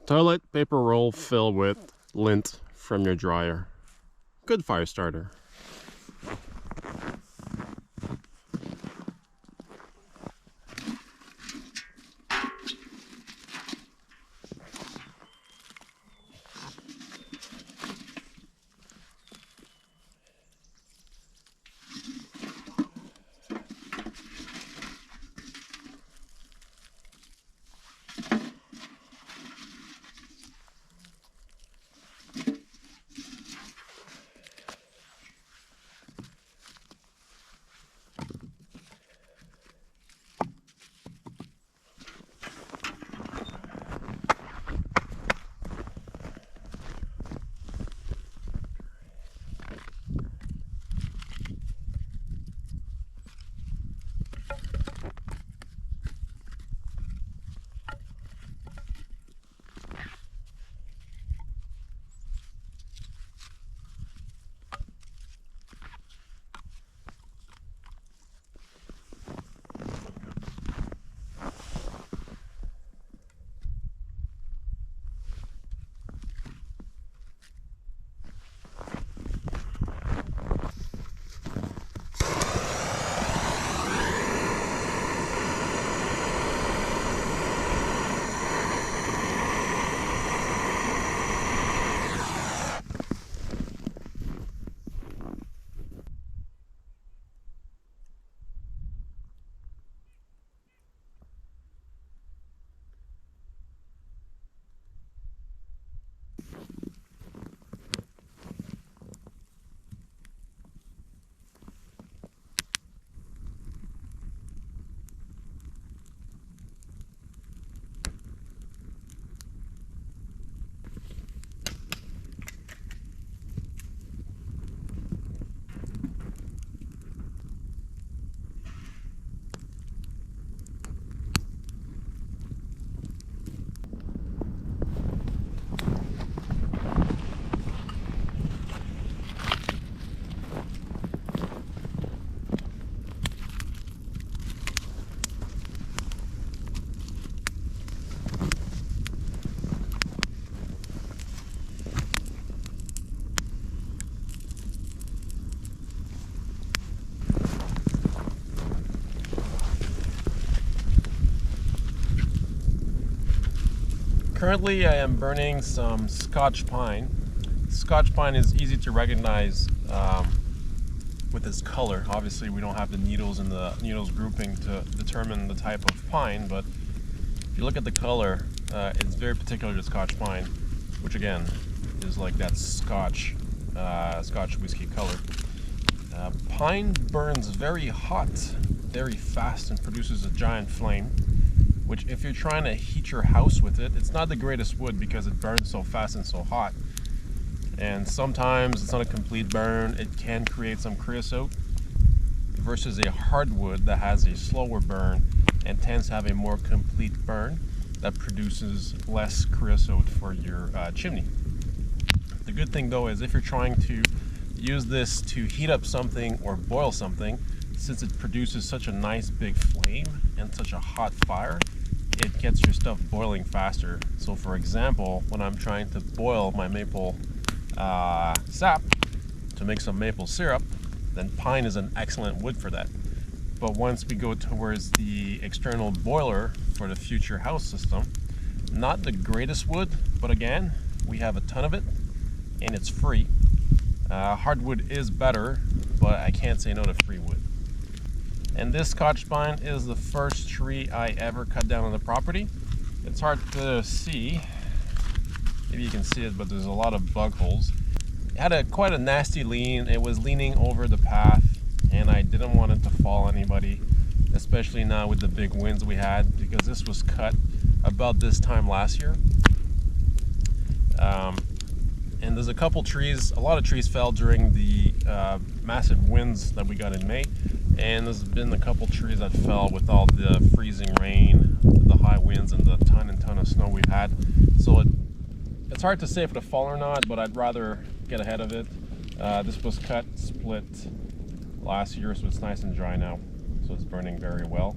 Toilet paper roll filled with lint from your dryer. Good fire starter. Currently I am burning some Scotch pine. Scotch pine is easy to recognize with its color. Obviously we don't have the needles and the needles grouping to determine the type of pine, but if you look at the color, it's very particular to Scotch pine, which again is like that Scotch whiskey color. Pine burns very hot, very fast, and produces a giant flame, which if you're trying to heat your house with it, it's not the greatest wood because it burns so fast and so hot. And sometimes it's not a complete burn. It can create some creosote versus a hardwood that has a slower burn and tends to have a more complete burn that produces less creosote for your chimney. The good thing though is if you're trying to use this to heat up something or boil something, since it produces such a nice big flame and such a hot fire, it gets your stuff boiling faster. So for example, when I'm trying to boil my maple sap to make some maple syrup, then pine is an excellent wood for that. But once we go towards the external boiler for the future house system, not the greatest wood, but again, we have a ton of it and it's free. Hardwood is better, but I can't say no to free wood. And this Scotch pine is the first tree I ever cut down on the property. It's hard to see, maybe you can see it, but there's a lot of bug holes. It had quite a nasty lean. It was leaning over the path and I didn't want it to fall on anybody, especially now with the big winds we had, because this was cut about this time last year. And there's a lot of trees fell during the massive winds that we got in May. And there's been a couple trees that fell with all the freezing rain, the high winds, and the ton of snow we've had. So it's hard to say if it'll fall or not, but I'd rather get ahead of it. This was cut, split last year, so it's nice and dry now. So it's burning very well.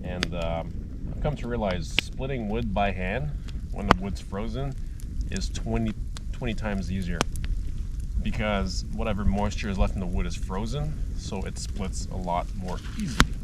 And I've come to realize splitting wood by hand when the wood's frozen is 20 times easier, because whatever moisture is left in the wood is frozen, so it splits a lot more easily.